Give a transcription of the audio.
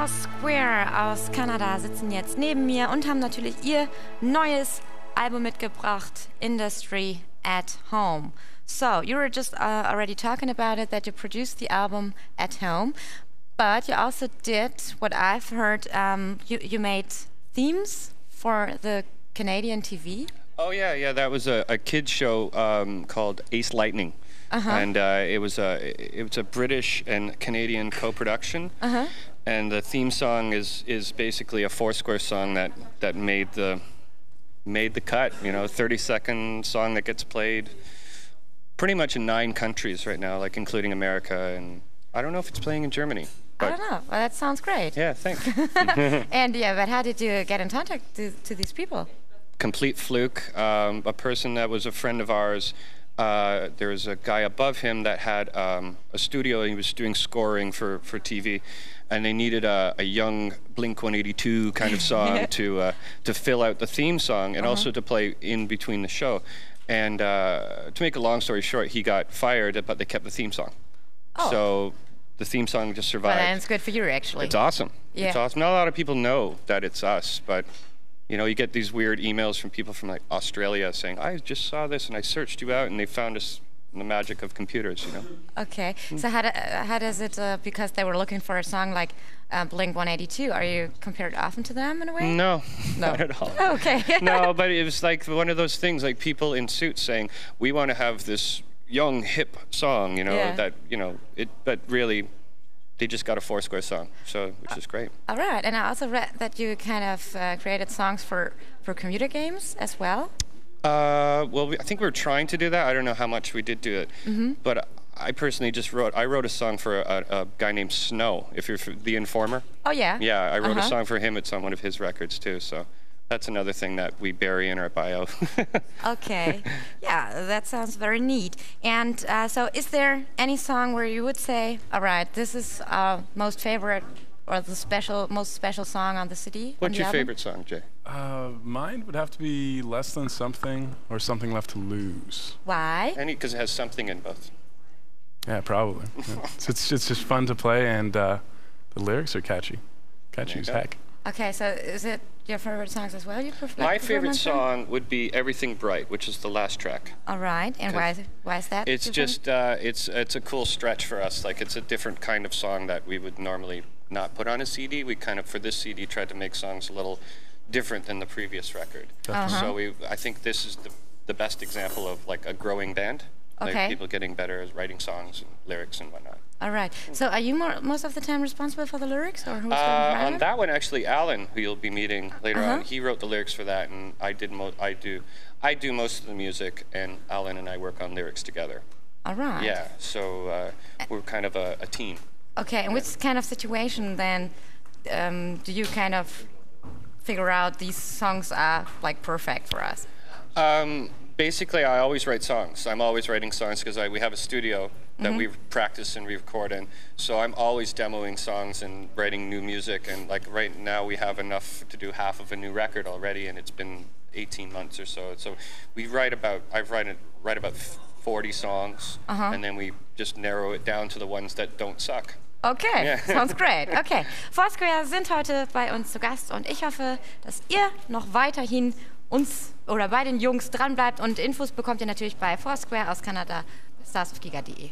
Square aus Kanada sitzen jetzt neben mir und haben natürlich ihr neues Album mitgebracht, Industry at Home. So, you were just already talking about it, that you produced the album at home, but you also did, what I've heard, you made themes for the Canadian TV? Oh yeah, that was a kids show called Ace Lightning. And it was a British and Canadian co-production, and the theme song is basically a Foursquare song that made the cut. You know, 30-second song that gets played pretty much in 9 countries right now, like including America, and I don't know if it's playing in Germany. I don't know. Well, that sounds great. Yeah, thanks. And yeah, but how did you get in contact to these people? Complete fluke. A person that was a friend of ours. There was a guy above him that had a studio, and he was doing scoring for TV, and they needed a young Blink-182 kind of song to fill out the theme song and also to play in between the show. And to make a long story short, he got fired, but they kept the theme song. Oh. So the theme song just survived. Well, and it's good for you, actually. It's awesome. Yeah. It's awesome. Not a lot of people know that it's us, but you know, you get these weird emails from people from like Australia saying, I just saw this and I searched you out, and they found us in the magic of computers, you know. Okay. So how does it, because they were looking for a song like Blink-182, are you compared often to them in a way? No, not at all. Oh, okay. No, but it was like one of those things, like people in suits saying, we want to have this young, hip song, you know, that, you know, but really, they just got a Foursquare song, so which is great. All right, and I also read that you kind of created songs for computer games as well. Well, I think we were trying to do that. I don't know how much we did do it, but I personally just wrote a song for a guy named Snow. If you're the Informer. Oh yeah. Yeah, I wrote a song for him. It's on one of his records too. So that's another thing that we bury in our bio. Okay. Yeah, that sounds very neat. And so is there any song where you would say, all right, this is our most favorite or the most special song on the CD? What's your favorite song, Jay? Mine would have to be Less Than Something or Something Left to Lose. Why? Because it has something in both. Yeah, probably. Yeah. It's just fun to play, and the lyrics are catchy. Catchy as heck. Okay, so is it your favorite songs as well? My favorite song would be Everything Bright, which is the last track. All right, and why is that? It's just it's a cool stretch for us. Like, it's a different kind of song that we would normally not put on a CD. We kind of, for this CD, tried to make songs a little different than the previous record. So I think this is the best example of like a growing band. Like people getting better at writing songs and lyrics and whatnot. All right. So are you most of the time responsible for the lyrics, or who's on that one? Actually, Alan, who you'll be meeting later on, he wrote the lyrics for that, and I do most of the music, and Alan and I work on lyrics together. All right. Yeah. So we're kind of a team. Okay. And which kind of situation then do you kind of figure out these songs are like perfect for us? Basically, I always write songs. I'm always writing songs because we have a studio that we practice and we record in. So I'm always demoing songs and writing new music. And like right now, we have enough to do half of a new record already, and it's been 18 months or so. So we write about 40 songs, and then we just narrow it down to the ones that don't suck. Okay, sounds great. Okay, Foursquare sind heute bei uns zu Gast, und ich hoffe, dass ihr noch weiterhin uns oder bei den Jungs dranbleibt, und Infos bekommt ihr natürlich bei Foursquare aus Kanada, starsofgiga.de.